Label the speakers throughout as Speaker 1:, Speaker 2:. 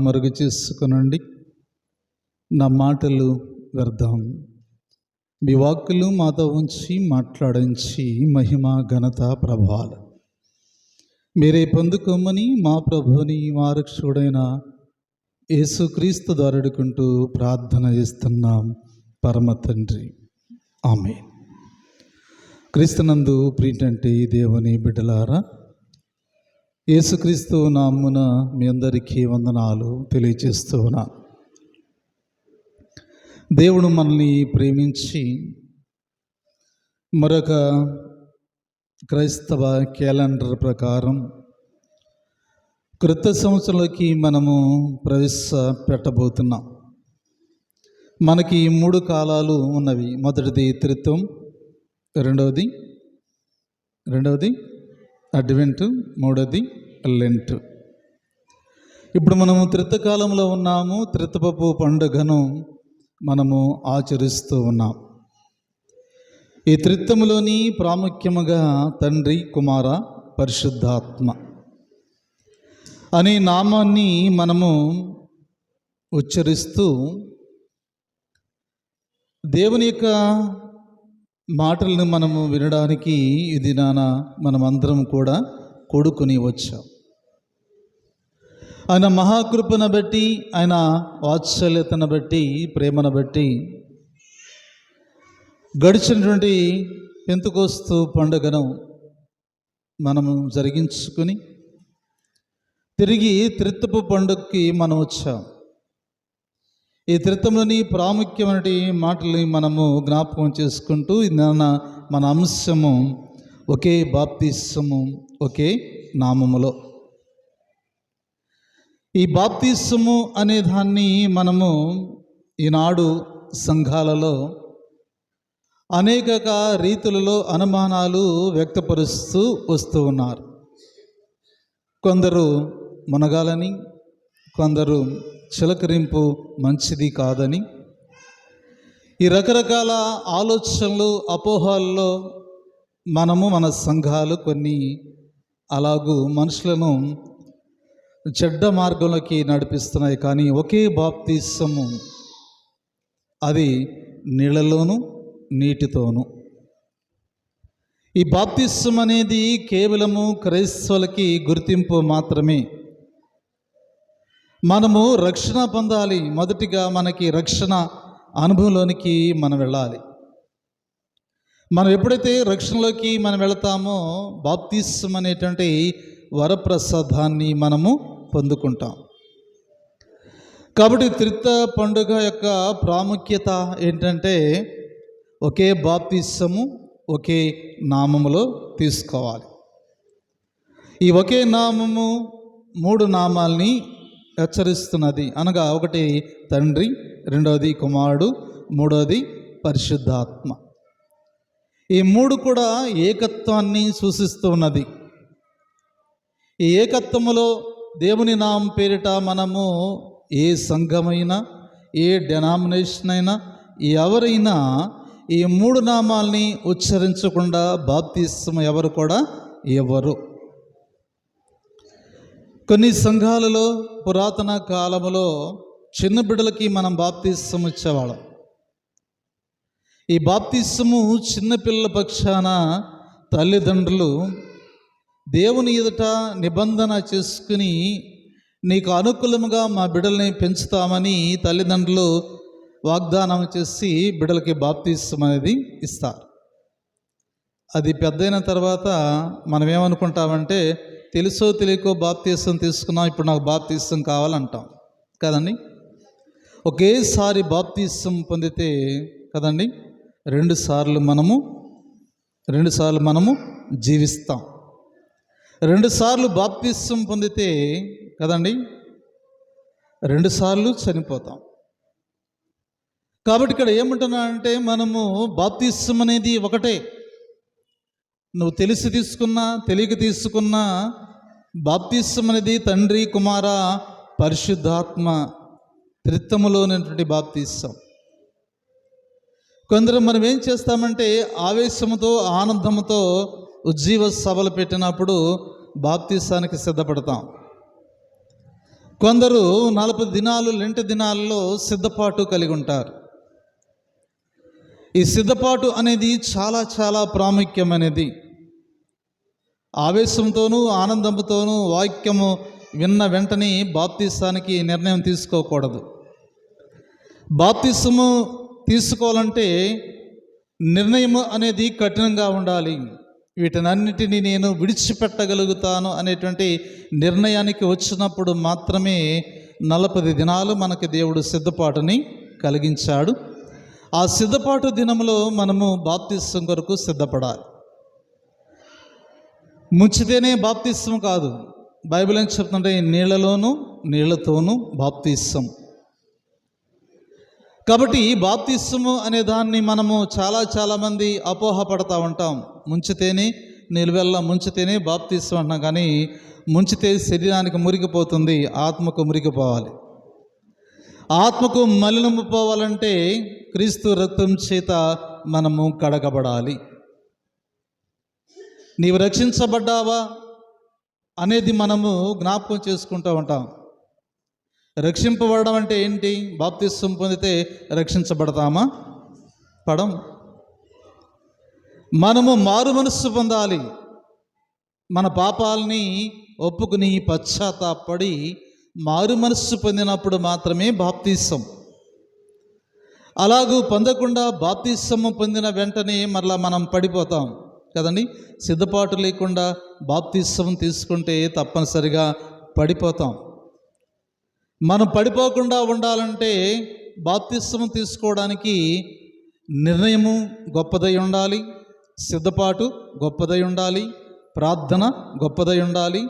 Speaker 1: మరుగు చేసుకునండి. నా మాటలు వ్యర్థం. మీ వాక్కులు మాతో ఉంచి మాట్లాడించి మహిమ ఘనత ప్రభావాలు మీరే పొందుకోమని మా ప్రభుని మా రక్షకుడైన యేసుక్రీస్తు ద్వారాడుకుంటూ ప్రార్థన చేస్తున్నాం పరమ తండ్రి, ఆమేన్. క్రీస్తునందు ప్రీతంటి దేవుని బిడ్డలారా, యేసుక్రీస్తు నామమున మీ అందరికీ వందనాలు తెలియజేస్తూ ఉన్నా. దేవుడు మనల్ని ప్రేమించి మరొక క్రైస్తవ క్యాలెండర్ ప్రకారం క్రొత్త సంవత్సరంలోకి మనము ప్రవేశపెట్టబోతున్నాం. మనకి 3 కాలాలు ఉన్నవి. మొదటిది త్రిత్వం, రెండవది అడ్వెంట్, మూడవది లెంట్. ఇప్పుడు మనము త్రిత్వకాలంలో ఉన్నాము. త్రిత్వపు పండుగను మనము ఆచరిస్తూ ఉన్నాం. ఈ త్రిత్వములోని ప్రాముఖ్యముగా తండ్రి, కుమార, పరిశుద్ధాత్మ అనే నామాన్ని మనము ఉచ్చరిస్తూ దేవుని యొక్క మాటలను మనము వినడానికి ఈ దినాన మనమందరం కూడా కూడుకొని వచ్చాం. ఆయన మహాకృపను బట్టి, ఆయన వాత్సల్యతను బట్టి, ప్రేమను బట్టి గడిచినటువంటి పెంతెకోస్తు పండుగను మనము జరిగించుకుని తిరిగి త్రిత్వపు పండుగకి మనం వచ్చాం. ఈ త్రిత్వంలోని ప్రాముఖ్యమైన మాటల్ని మనము జ్ఞాపకం చేసుకుంటూ మన అంశము ఒకే బాప్తిస్మము, ఒకే నామములో. ఈ బాప్తిస్మము అనే దాన్ని మనము ఈనాడు సంఘాలలో అనేక రీతులలో అనుమానాలు వ్యక్తపరుస్తూ వస్తూ ఉన్నారు. కొందరు మునగాలని, కొందరు చిలకరింపు మంచిది కాదని, ఈ రకరకాల ఆలోచనలు, అపోహల్లో మన సంఘాలు కొన్ని అలాగూ మనుషులను చెడ్డ మార్గంలోకి నడిపిస్తున్నాయి. కానీ ఒకే బాప్తిస్మము, అది నీళ్ళలోను నీటితోను. ఈ బాప్తిస్మం అనేది కేవలము క్రైస్తవులకి గుర్తింపు మాత్రమే. మనము రక్షణ పొందాలి. మొదటిగా మనకి రక్షణ అనుభవంలోనికి మనం వెళ్ళాలి. మనం ఎప్పుడైతే రక్షణలోకి మనం వెళతామో బాప్తిస్మం అనేటువంటి వరప్రసాదాన్ని మనము పొందుకుంటాం. కాబట్టి త్రిత్వ పండుగ యొక్క ప్రాముఖ్యత ఏంటంటే ఒకే బాప్తిస్మము, ఒకే నామములో తీసుకోవాలి. ఈ ఒకే నామము 3 నామాల్ని హెచ్చరిస్తున్నది. అనగా ఒకటి తండ్రి, రెండవది కుమారుడు, మూడవది పరిశుద్ధాత్మ. ఈ 3 కూడా ఏకత్వాన్ని సూచిస్తూ ఉన్నది. ఈ ఏకత్వములో దేవుని నామం పేరిట మనము ఏ సంఘమైనా, ఏ డెనామినేషన్ అయినా, ఎవరైనా ఈ 3 నామాల్ని ఉచ్చరించకుండా బాప్తిస్మం ఎవరు కూడా ఇవ్వరు. కొన్ని సంఘాలలో పురాతన కాలంలో చిన్న బిడ్డలకి మనం బాప్తిస్మం ఇచ్చేవాళ్ళం. ఈ బాప్తిస్మము చిన్నపిల్లల పక్షాన తల్లిదండ్రులు దేవుని ఎదుట నిబంధన చేసుకుని నీకు అనుకూలముగా మా బిడ్డల్ని పెంచుతామని తల్లిదండ్రులు వాగ్దానం చేసి బిడ్డలకి బాప్తిస్మం అనేది ఇస్తారు. అది పెద్దయిన తర్వాత మనం ఏమనుకుంటామంటే, తెలుసో తెలియకో బాప్తిస్మం తీసుకున్నాం, ఇప్పుడు నాకు బాప్తిస్మం కావాలంటాం కదండి. ఒకేసారి బాప్తిస్మం పొందితే కదండి 2 సార్లు మనము జీవిస్తాం. 2 సార్లు బాప్తిస్మం పొందితే కదండి 2 సార్లు చనిపోతాం. కాబట్టి ఇక్కడ ఏమంటున్నా అంటే, మనము బాప్తిస్మం అనేది ఒకటే. నువ్వు తెలిసి తీసుకున్నా, తెలియక తీసుకున్నా బాప్తిస్మం అనేది తండ్రి, కుమార, పరిశుద్ధాత్మ త్రిత్వములోనటువంటి బాప్తిస్మం. కొందరు మనం ఏం చేస్తామంటే ఆవేశముతో, ఆనందంతో ఉజ్జీవ సభలు పెట్టినప్పుడు బాప్తిసానికి సిద్ధపడతాం. కొందరు 40 దినాలు లెంట దినాల్లో సిద్ధపాటు కలిగి ఉంటారు. ఈ సిద్ధపాటు అనేది చాలా చాలా ప్రాముఖ్యమైనది. ఆవేశంతోనూ ఆనందంతోనూ వాక్యము విన్న వెంటనే బాప్తిసానికి నిర్ణయం తీసుకోకూడదు. బాప్తిసము తీసుకోవాలంటే నిర్ణయం అనేది కఠినంగా ఉండాలి. వీటినన్నిటినీ నేను విడిచిపెట్టగలుగుతాను అనేటువంటి నిర్ణయానికి వచ్చినప్పుడు మాత్రమే 40 దినాలు మనకి దేవుడు సిద్ధపాటుని కలిగించాడు. ఆ సిద్ధపాటు దినంలో మనము బాప్తిసం కొరకు సిద్ధపడాలి. ముంచితేనే బాప్తిసం కాదు. బైబిల్ ఏం చెప్తుంటే నీళ్లలోనూ నీళ్లతోనూ బాప్తిసం. కాబట్టి ఈ బాప్తిసము అనే దాన్ని మనము చాలామంది అపోహపడతా ఉంటాం. ముంచితేనే నిలువెల్లా ముంచితేనే బాప్తిసం అంటున్నాం, కానీ ముంచితే శరీరానికి మురిగిపోతుంది, ఆత్మకు మురిగిపోవాలి. ఆత్మకు మలినము పోవాలంటే క్రీస్తు రక్తం చేత మనము కడగబడాలి. నీవు రక్షించబడ్డావా అనేది మనము జ్ఞాపకం చేసుకుంటూ ఉంటాం. రక్షింపబడడం అంటే ఏంటి? బాప్తిసం పొందితే రక్షించబడతామా? పడం. మనము మారు మనస్సు పొందాలి. మన పాపాలని ఒప్పుకుని పశ్చాత్తాపడి మారు మనస్సు పొందినప్పుడు మాత్రమే బాప్తిసం. అలాగూ పొందకుండా బాప్తిసము పొందిన వెంటనే మరలా మనం పడిపోతాం కదండి. సిద్ధపాటు లేకుండా బాప్తిసం తీసుకుంటే తప్పనిసరిగా పడిపోతాం. మనం పడిపోకుండా ఉండాలంటే బాప్తిసం తీసుకోవడానికి నిర్ణయము గొప్పదై ఉండాలి, సిద్ధపాటు గొప్పదై ఉండాలి, ప్రార్థన గొప్పదై ఉండాలి,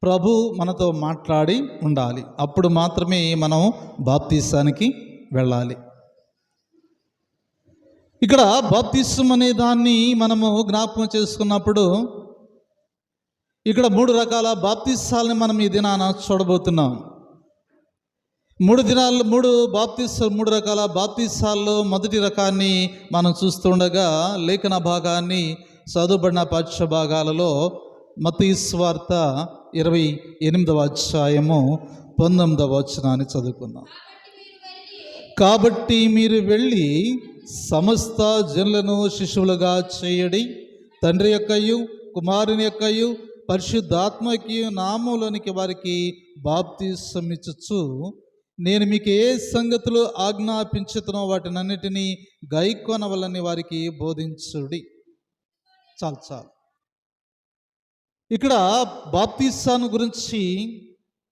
Speaker 1: ప్రభు మనతో మాట్లాడి ఉండాలి. అప్పుడు మాత్రమే మనం బాప్తిసానికి వెళ్ళాలి. ఇక్కడ బాప్తిసం అనే దాన్ని మనము జ్ఞాపకం చేసుకున్నప్పుడు ఇక్కడ 3 రకాల బాప్తిసాలని మనం ఈ దినాన చూడబోతున్నాం. 3 రకాల బాప్తిసాల్లో మొదటి రకాన్ని మనం చూస్తుండగా లేఖన భాగాన్ని చదువుబడిన పాఠ్య భాగాలలో మత్తయి సువార్త 28వ అధ్యాయము 19వ వచనాన్ని చదువుకుందాం. కాబట్టి మీరు వెళ్ళి సమస్త జనులను శిశువులుగా చేయడి, తండ్రి యొక్కయు కుమారుని యొక్కయు పరిశుద్ధాత్మకి నామములోనికి వారికి బాప్తిసం ఇచ్చుచు నేను మీకు ఏ సంగతులు ఆజ్ఞాపించుతున్నో వాటినన్నిటినీ గైకొనవలని వారికి బోధించుడి. చాలు. ఇక్కడ బాప్తిసాను గురించి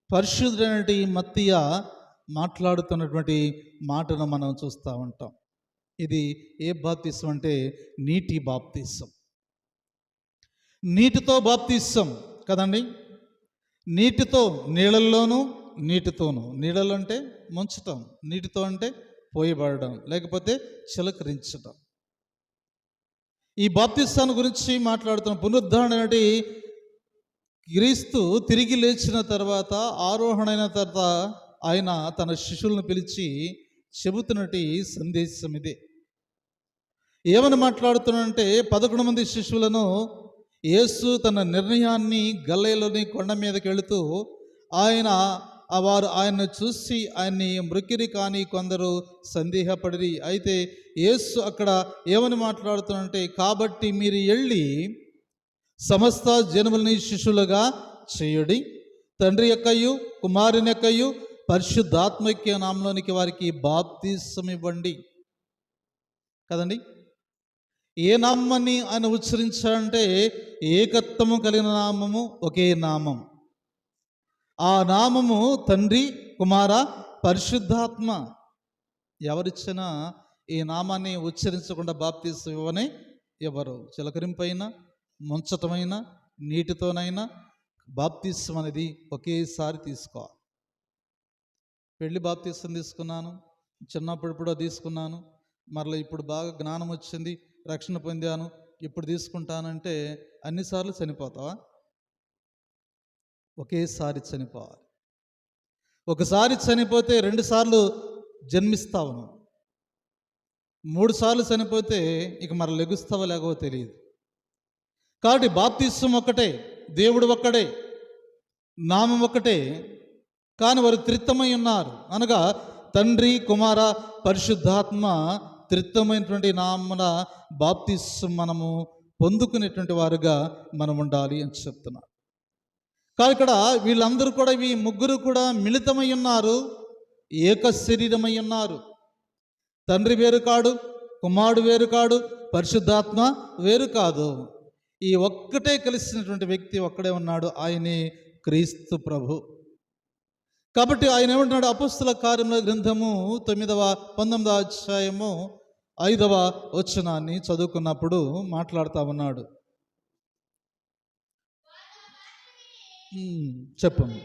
Speaker 1: పరిశుద్ధుడైనటువంటి మత్తయి మాట్లాడుతున్నటువంటి మాటను మనం చూస్తూ ఉంటాం. ఇది ఏ బాప్తిసం అంటే నీటి బాప్తిసం. నీటితో బాప్తిసం కదండి. నీటితో నీళ్ళల్లోనూ నీటితోనూ. నీళ్ళలో అంటే ముంచటం, నీటితో అంటే పోయబడడం లేకపోతే చిలకరించడం. ఈ బాప్తిసాను గురించి మాట్లాడుతున్న పునరుద్ధరణ అనేది క్రీస్తు తిరిగి లేచిన తర్వాత, ఆరోహణైన తర్వాత ఆయన తన శిష్యులను పిలిచి చెబుతున్నటి సందేశం ఇదే. ఏమని మాట్లాడుతున్నాడంటే 11 మంది శిష్యులను యేసు తన నిర్ణయాన్ని గలిలయలోని కొండ మీదకి వెళుతూ వారు ఆయన్ను చూసి ఆయన్ని మృక్కిరి కానీ కొందరు సందేహపడిరి. అయితే యేసు అక్కడ ఏమని మాట్లాడుతున్నాడంటే కాబట్టి మీరు వెళ్ళి సమస్త జనములని శిష్యులుగా చేయుడి, తండ్రి యొక్కయు కుమారుని యొక్కయు పరిశుద్ధాత్మక్య నామంలోనికి వారికి బాప్తిసం ఇవ్వండి కదండి. ఏ నామాన్ని ఆయన ఉచ్చరించాడంటే ఏకత్వము కలిగిన నామము, ఒకే నామం. ఆ నామము తండ్రి కుమార పరిశుద్ధాత్మ. ఎవరిచ్చినా ఈ నామాన్ని ఉచ్చరించకుండా బాప్తిసం ఇవ్వనే ఎవరు. చిలకరింపైనా ముంచటమైనా నీటితోనైనా బాప్తిసం అనేది ఒకేసారి తీసుకోవాలి. పెళ్ళి బాప్తిసం తీసుకున్నాను, చిన్నప్పుడు తీసుకున్నాను, మరలా ఇప్పుడు బాగా జ్ఞానం వచ్చింది, రక్షణ పొందాను, ఇప్పుడు తీసుకుంటానంటే అన్నిసార్లు చనిపోతావా? ఒకేసారి చనిపోవాలి. ఒకసారి చనిపోతే 2 సార్లు జన్మిస్తావు. 3 సార్లు చనిపోతే ఇక మరి లెగుస్తావో లేకవో తెలియదు. కాబట్టి బాప్తిసం ఒక్కటే, దేవుడు ఒక్కడే, నామం ఒక్కటే. కానీ వారు త్రిత్వమై ఉన్నారు. అనగా తండ్రి, కుమార, పరిశుద్ధాత్మ త్రిత్వమైనటువంటి నామమున బాప్తిస్మం మనము పొందుకునేటువంటి వారుగా మనం ఉండాలి అని చెప్తున్నారు. కానీ ఇక్కడ వీళ్ళందరూ కూడా, ఈ ముగ్గురు కూడా మిళితమై ఉన్నారు, ఏక శరీరమై ఉన్నారు. తండ్రి వేరు కాడు, కుమారుడు వేరు కాడు, పరిశుద్ధాత్మ వేరు కాదు. ఈ ఒక్కటే కలిసినటువంటి వ్యక్తి ఒక్కడే ఉన్నాడు, ఆయనే క్రీస్తు ప్రభు. కాబట్టి ఆయన ఏమంటున్నాడు? అపోస్తల కార్యముల గ్రంథము 19వ అధ్యాయము 5వ వచనాన్ని చదువుకున్నప్పుడు మాట్లాడుతూ ఉన్నాడు. చెప్పండి.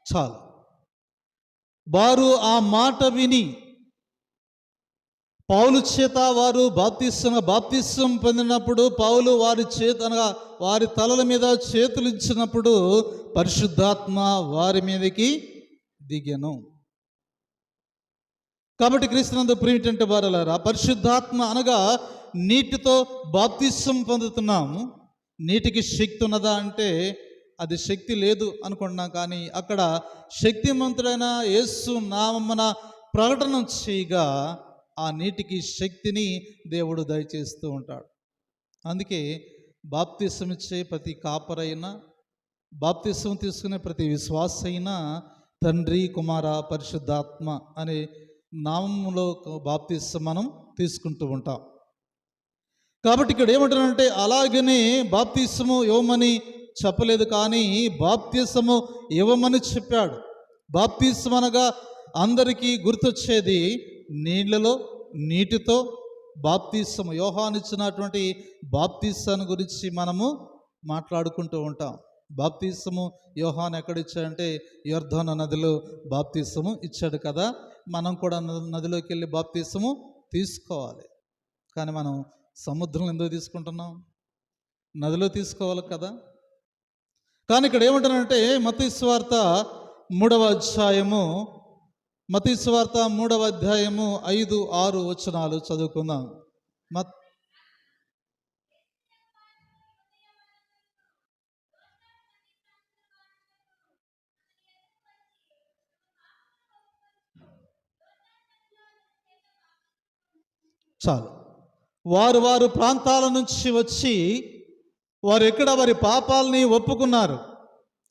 Speaker 1: చాలు. వారు ఆ మాట విని పౌలు చేత వారు బాప్తిస్మం పొందినప్పుడు, పౌలు వారి చేత అనగా వారి తలల మీద చేతులు ఇచ్చినప్పుడు పరిశుద్ధాత్మ వారి మీదకి దిగెను. కాబట్టి క్రీస్తునందు ప్రియమైనటువంటి వారలారా, పరిశుద్ధాత్మ అనగా నీటితో బాప్తిస్మం పొందుతున్నాము. నీటికి శక్తి ఉన్నదా అంటే అది శక్తి లేదు అనుకుంటున్నాం. కానీ అక్కడ శక్తిమంతుడైన యేసు నామమున ప్రకటన చేయగా ఆ నీటికి శక్తిని దేవుడు దయచేస్తూ ఉంటాడు. అందుకే బాప్తిస్మం ఇచ్చే ప్రతి కాపరైనా, బాప్తిస్మం తీసుకునే ప్రతి విశ్వాస అయినా తండ్రి, కుమార, పరిశుద్ధాత్మ అనే నామంలో బాప్తిస్మం మనం తీసుకుంటూ ఉంటాం. కాబట్టి ఇక్కడ ఏమంటారంటే, అలాగనే బాప్తిస్మము ఇవ్వమని చెప్పలేదు, కానీ బాప్తిస్మము ఇవ్వమని చెప్పాడు. బాప్తిస్మం అనగా అందరికీ గుర్తొచ్చేది నీటితో బాప్తిస్మం. యోహాను ఇచ్చినటువంటి బాప్తిస్మం గురించి మనము మాట్లాడుకుంటూ ఉంటాం. బాప్తిస్మము యోహాను ఎక్కడిచ్చాడంటే యొర్దాను నదిలో బాప్తిస్మము ఇచ్చాడు కదా. మనం కూడా నదిలోకి వెళ్ళి బాప్తిస్మము తీసుకోవాలి. కానీ మనం సముద్రంలో ఎందుకు తీసుకుంటున్నాం? నదిలో తీసుకోవాలి కదా. కానీ ఇక్కడ ఏమంటారంటే మత్తయి సువార్త 3వ అధ్యాయము 5, 6 వచనాలు చదువుకుందాం. చాలు. వారు ప్రాంతాల నుంచి వచ్చి వారి పాపాలని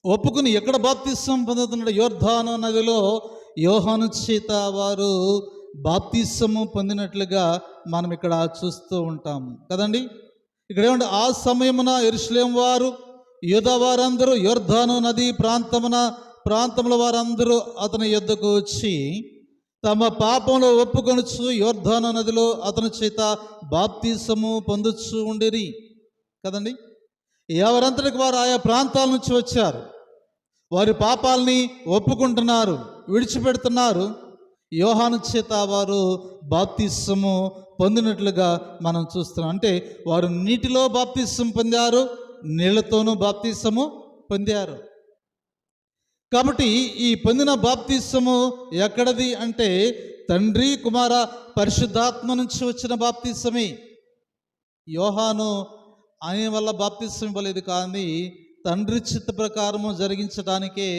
Speaker 1: ఒప్పుకుని ఎక్కడ బాప్తిస్మం పొందుతున్నాడు? యొర్దాను నదిలో యోహాను చేత వారు బాప్తిస్మము పొందినట్లుగా మనం ఇక్కడ చూస్తూ ఉంటాము కదండి. ఇక్కడ ఏమంటే, ఆ సమయమున యెరూషలేము వారు, యూదా వారందరూ, యొర్దాను నది ప్రాంతంలో వారందరూ అతని యొద్దకు వచ్చి తమ పాపంలో ఒప్పుకొనుచు యొర్దాను నదిలో అతని చేత బాప్తిస్మము పొందుచు ఉండిరి కదండి. ఎవరంతటికి వారు ఆయా ప్రాంతాల నుంచి వచ్చారు, వారి పాపాలని ఒప్పుకుంటున్నారు, విడిచిపెడుతున్నారు. యోహాను చేత వారు బాప్తిస్మము పొందినట్లుగా మనం చూస్తున్నాం. అంటే వారు నీటిలో బాప్తిస్మం పొందారు, నీళ్లతోనూ బాప్తిస్మము పొందారు. కాబట్టి ఈ పొందిన బాప్తిస్మము ఎక్కడది అంటే తండ్రి, కుమార, పరిశుద్ధాత్మ నుంచి వచ్చిన బాప్తిస్మమే. యోహాను ఆయన వల్ల బాప్తిస్మం ఇవ్వలేదు, కానీ తండ్రి చిత్త ప్రకారము జరిగించడానికే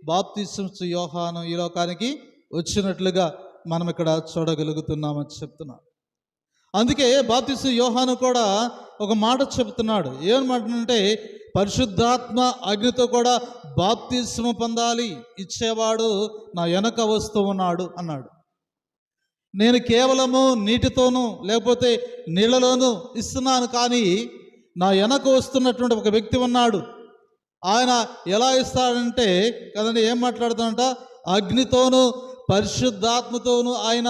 Speaker 1: బాప్తిస్మం యోహాను ఈ లోకానికి వచ్చినట్లుగా మనం ఇక్కడ చూడగలుగుతున్నామని చెప్తున్నాం. అందుకే బాప్తిస్మం యోహాను కూడా ఒక మాట చెబుతున్నాడు. ఏమన్నమాటంటే, పరిశుద్ధాత్మ అగ్నితో కూడా బాప్తిస్మం పొందాలి, ఇచ్చేవాడు నా వెనక వస్తూ ఉన్నాడు అన్నాడు. నేను కేవలము నీటితోనూ లేకపోతే నీళ్ళలోనూ ఇస్తున్నాను, కానీ నా వెనక వస్తున్నటువంటి ఒక వ్యక్తి ఉన్నాడు. ఆయన ఎలా ఇస్తాడంటే కదండి, ఏం మాట్లాడుతాడంట, అగ్నితోనూ పరిశుద్ధాత్మతోనూ ఆయన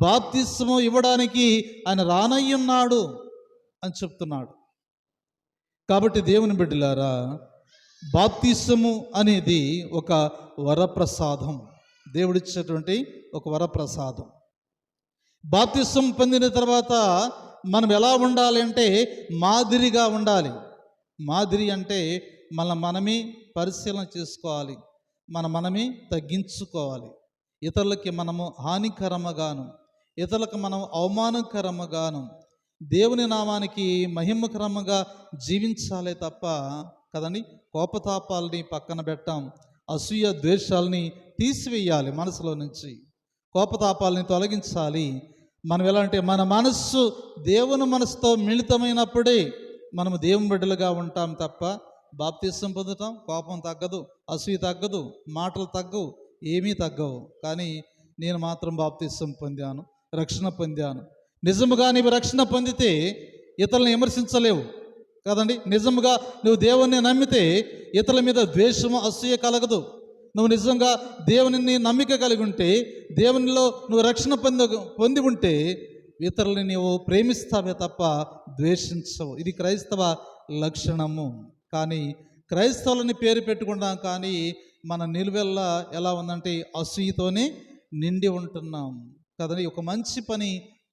Speaker 1: బాప్తిస్మం ఇవ్వడానికి ఆయన రానయ్యున్నాడు అని చెప్తున్నాడు. కాబట్టి దేవుని బిడ్డలారా, బాప్తిస్మము అనేది ఒక వరప్రసాదం, దేవుడిచ్చేటువంటి ఒక వరప్రసాదం. బాప్తిస్మం పొందిన తర్వాత మనం ఎలా ఉండాలి అంటే మాదిరిగా ఉండాలి. మాదిరి అంటే మనమే పరిశీలన చేసుకోవాలి, మనమే తగ్గించుకోవాలి. ఇతరులకి మనము హానికరముగాను, ఇతరులకు మనం అవమానకరముగాను, దేవుని నామానికి మహిమకరంగా జీవించాలే తప్ప కదండి, కోపతాపాలని పక్కన పెట్టాం, అసూయ ద్వేషాలని తీసివేయాలి మనసులో నుంచి, కోపతాపాలని తొలగించాలి. మనం ఎలా అంటే మన మనస్సు దేవుని మనసుతో మిళితమైనప్పుడే మనము దేవుని బిడ్డలుగా ఉంటాం తప్ప బాప్తిసం పొందుతాం, కోపం తగ్గదు, అసూయ తగ్గదు, మాటలు తగ్గవు, ఏమీ తగ్గవు. కానీ నేను మాత్రం బాప్తిసం పొందాను, రక్షణ పొందాను. నిజముగా నీవు రక్షణ పొందితే ఇతరులను విమర్శించలేవు కదండి. నిజముగా నువ్వు దేవుణ్ణి నమ్మితే ఇతరుల మీద ద్వేషము అసూయ కలగదు. నువ్వు నిజంగా దేవుని నమ్మిక కలిగి ఉంటే, దేవునిలో నువ్వు రక్షణ పొంది ఉంటే ఇతరులని నీవు ప్రేమిస్తావే తప్ప ద్వేషించవు. ఇది క్రైస్తవ లక్షణము. కానీ క్రైస్తవులని పేరు పెట్టుకున్నాం, కానీ మన నిలువెల్లా ఎలా ఉందంటే అసూయతోనే నిండి ఉంటున్నాం కదండి. ఒక మంచి పని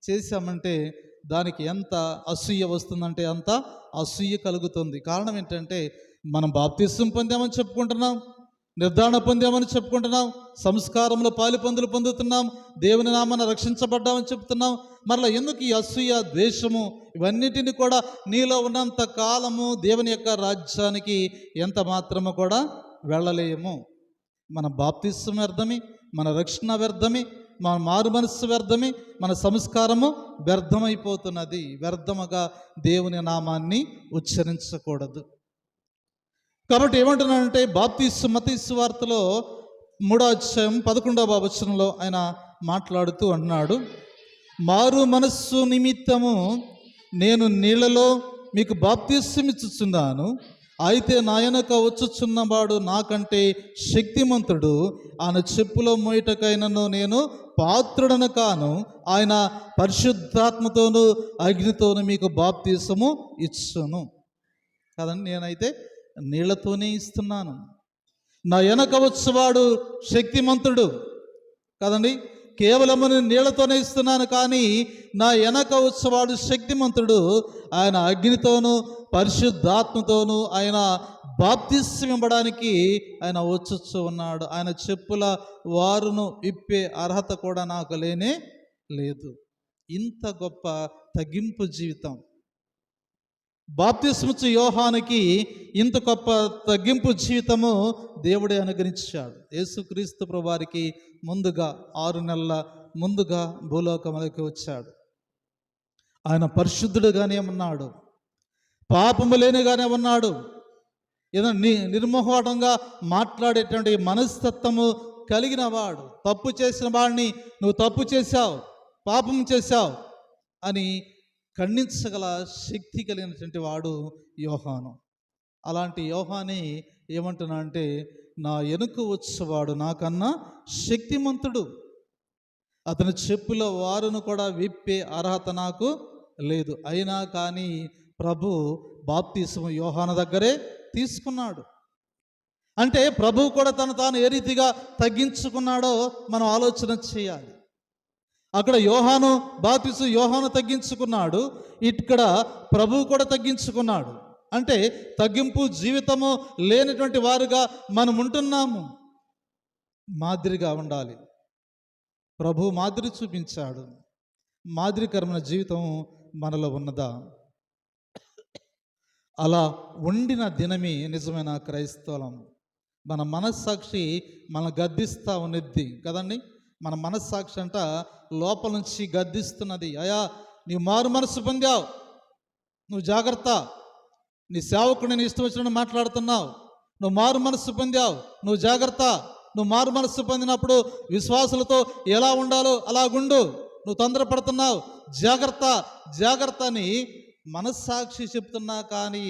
Speaker 1: చేశామంటే దానికి ఎంత అసూయ వస్తుందంటే అంత అసూయ కలుగుతుంది. కారణం ఏంటంటే మనం బాప్తిసం పొందామని చెప్పుకుంటున్నాం, నిర్ధారణ పొందామని చెప్పుకుంటున్నాం, సంస్కారంలో పాలుపొందులు పొందుతున్నాం, దేవుని నామాన రక్షించబడ్డామని చెప్తున్నాం. మరలా ఎందుకు ఈ అసూయ ద్వేషము ఇవన్నిటిని కూడా నీలో ఉన్నంత కాలము దేవుని యొక్క రాజ్యానికి ఎంత మాత్రము కూడా వెళ్ళలేము. మన బాప్తిసం వ్యర్థమే, మన రక్షణ వ్యర్థమే, మన మారు మనస్సు వ్యర్థమే, మన సంస్కారము వ్యర్థమైపోతున్నది. వ్యర్థముగా దేవుని నామాన్ని ఉచ్చరించకూడదు. కాబట్టి ఏమంటున్నాడంటే మత్తయి సువార్తలో 3వ అధ్యాయం 11వ వచనంలో ఆయన మాట్లాడుతూ అన్నాడు, మారు మనస్సు నిమిత్తము నేను నీళ్లలో మీకు బాప్తిసం ఇచ్చుచున్నాను, అయితే నా వెనుక వచ్చుచున్నవాడు నాకంటే శక్తిమంతుడు, ఆయన చెప్పులో మోయటకైనను నేను పాత్రుడను కాను, ఆయన పరిశుద్ధాత్మతోను అగ్నితోను మీకు బాప్తిసము ఇచ్చును. కదండి, నేనైతే నీళ్లతోనే ఇస్తున్నాను, నా వెనక వచ్చేవాడు శక్తిమంతుడు కదండి. కేవలము నేను నీళ్లతోనే ఇస్తున్నాను, కానీ నా వెనక వచ్చేవాడు శక్తిమంతుడు, ఆయన అగ్నితోనూ పరిశుద్ధాత్మతోనూ ఆయన బాప్తిసం ఇవ్వడానికి ఆయన వచ్చుచు ఉన్నాడు. ఆయన చెప్పుల వారును విప్పే అర్హత కూడా నాకు లేనే లేదు. ఇంత గొప్ప తగ్గింపు జీవితం బాప్తిస్మిచ్చు యోహానికి, ఇంత గొప్ప తగ్గింపు జీవితము దేవుడే అనుగ్రహించాడు. యేసుక్రీస్తు ప్రభువారికి ముందుగా 6 నెలల ముందుగా భూలోకములకు వచ్చాడు. ఆయన పరిశుద్ధుడుగానే ఉన్నాడు, పాపము లేనిగానే ఉన్నాడు. ఏదో నిర్మోహటంగా మాట్లాడేటువంటి మనస్తత్వము కలిగిన వాడు. తప్పు చేసిన వాడిని నువ్వు తప్పు చేశావు, పాపం చేశావు అని ఖండించగల శక్తి కలిగినటువంటి వాడు యోహాను. అలాంటి యోహాని ఏమంటున్నా అంటే, నా వెనుక వచ్చేవాడు నాకన్నా శక్తిమంతుడు, అతని చెప్పుల వారును కూడా విప్పే అర్హత నాకు లేదు. అయినా కానీ ప్రభు బాప్తిసము యోహాను దగ్గరే తీసుకున్నాడు. అంటే ప్రభు కూడా తాను ఏ రీతిగా తగ్గించుకున్నాడో మనం ఆలోచన చేయాలి. అక్కడ యోహాను తగ్గించుకున్నాడు, ఇక్కడ ప్రభువు కూడా తగ్గించుకున్నాడు. అంటే తగ్గింపు జీవితము లేనటువంటి వారుగా మనం ఉంటున్నాము. మాదిరిగా ఉండాలి. ప్రభు మాదిరి చూపించాడు. మాదిరికరమైన జీవితం మనలో ఉన్నదా? అలా ఉండిన దినమే నిజమైన క్రైస్తవం. మన మనస్సాక్షి మన గద్దిస్తూ ఉన్నది కదండి. మన మనస్సాక్షి అంట లోపల నుంచి గద్దిస్తున్నది, అయా నీవు మారు మనస్సు పొందావు, నువ్వు జాగ్రత్త, నీ సేవకుడిని నీ ఇష్టం వచ్చినట్టు మాట్లాడుతున్నావు, నువ్వు మారు మనస్సు పొందావు, నువ్వు జాగ్రత్త, నువ్వు మారు మనస్సు పొందినప్పుడు విశ్వాసులతో ఎలా ఉండాలో అలాగుండు, నువ్వు తొందరపడుతున్నావు, జాగ్రత్త జాగ్రత్త అని మనస్సాక్షి చెప్తున్నా. కానీ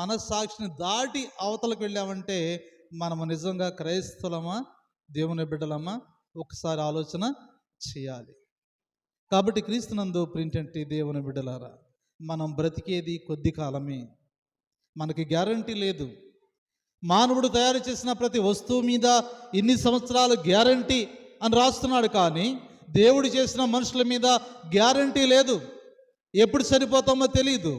Speaker 1: మనస్సాక్షిని దాటి అవతలకు వెళ్ళామంటే మనము నిజంగా క్రైస్తవులమా, దేవుని బిడ్డలమా? ఒకసారి ఆలోచన చేయాలి. కాబట్టి క్రీస్తునందు ప్రింటంటి దేవుని బిడ్డలారా, మనం బ్రతికేది కొద్ది కాలమే, మనకి గ్యారంటీ లేదు. మానవుడు తయారు చేసిన ప్రతి వస్తువు మీద ఇన్ని సంవత్సరాలు గ్యారంటీ అని రాస్తున్నాడు, కానీ దేవుడు చేసిన మనుషుల మీద గ్యారంటీ లేదు. ఎప్పుడు చనిపోతామో తెలియదు,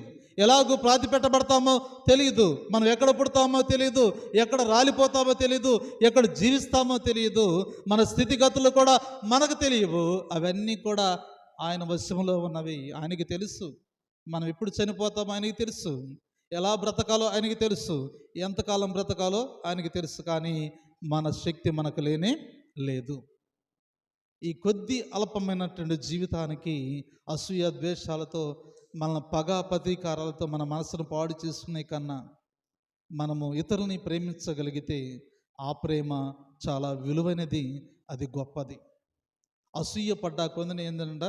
Speaker 1: ఎలాగో ప్రాతి పెట్టబడతామో తెలియదు, మనం ఎక్కడ పుడతామో తెలియదు, ఎక్కడ రాలిపోతామో తెలియదు, ఎక్కడ జీవిస్తామో తెలియదు, మన స్థితిగతులు కూడా మనకు తెలియవు. అవన్నీ కూడా ఆయన వశంలో ఉన్నవి, ఆయనకి తెలుసు. మనం ఎప్పుడు చనిపోతామో ఆయనకి తెలుసు, ఎలా బ్రతకాలో ఆయనకి తెలుసు, ఎంతకాలం బ్రతకాలో ఆయనకి తెలుసు. కానీ మన శక్తి మనకు లేనే లేదు. ఈ కొద్ది అల్పమైనటువంటి జీవితానికి అసూయ ద్వేషాలతో మన పగ ప్రతీకారాలతో మన మనసును పాడు చేసుకునే కన్నా మనము ఇతరులని ప్రేమించగలిగితే ఆ ప్రేమ చాలా విలువైనది, అది గొప్పది. అసూయ పడ్డా కొందని ఏంటంట,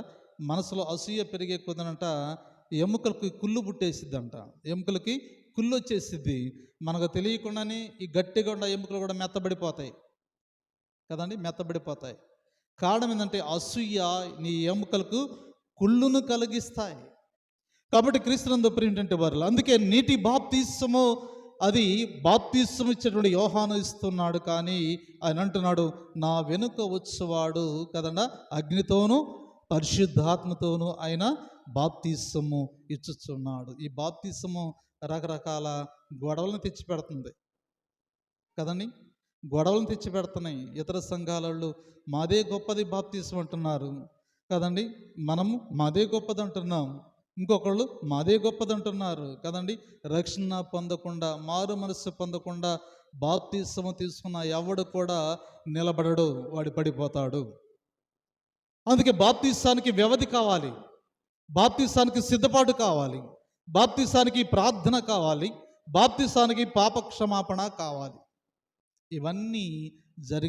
Speaker 1: మనసులో అసూయ పెరిగే కొందనంట ఎముకలకి కుళ్ళు పుట్టేసిద్దంట. ఎముకలకి కుళ్ళు వచ్చేసిద్ది. మనకు తెలియకుండానే ఈ గట్టిగా ఉన్న ఎముకలు కూడా మెత్తబడిపోతాయి కదండి, మెత్తబడిపోతాయి. కారణం ఏంటంటే అసూయ నీ ఎముకలకు కుళ్ళును కలిగిస్తాయి. కాబట్టి క్రీస్తునందు ప్రియమైనటువంటి వారు, అందుకే నీటి బాప్తిస్మము అది బాప్తిస్మం ఇచ్చేటువంటి యోహాను ఇస్తున్నాడు. కానీ ఆయన అంటున్నాడు, నా వెనుక వచ్చేవాడు కదండా అగ్నితోనూ పరిశుద్ధాత్మతోనూ ఆయన బాప్తిస్మము ఇచ్చుచున్నాడు. ఈ బాప్తిస్మము రకరకాల గొడవలను తెచ్చిపెడుతుంది కదండి, గొడవలను తెచ్చిపెడుతున్నాయి. ఇతర సంఘాలలో మాదే గొప్పది బాప్తిస్మం అంటున్నారు కదండి, మనము మాదే గొప్పది అంటున్నాం, ఇంకొకళ్ళు మాదే గొప్పది అంటున్నారు కదండి. రక్షణ పొందకుండా, మారు మనస్సు పొందకుండా బాప్తిస్మం తీసుకున్న ఎవడు కూడా నిలబడడు, వాడు పడిపోతాడు. అందుకే బాప్తిసానికి వ్యవధి కావాలి, బాప్తిసానికి సిద్ధపాటు కావాలి, బాప్తిసానికి ప్రార్థన కావాలి, బాప్తిసానికి పాప క్షమాపణ కావాలి. ఇవన్నీ జరిగి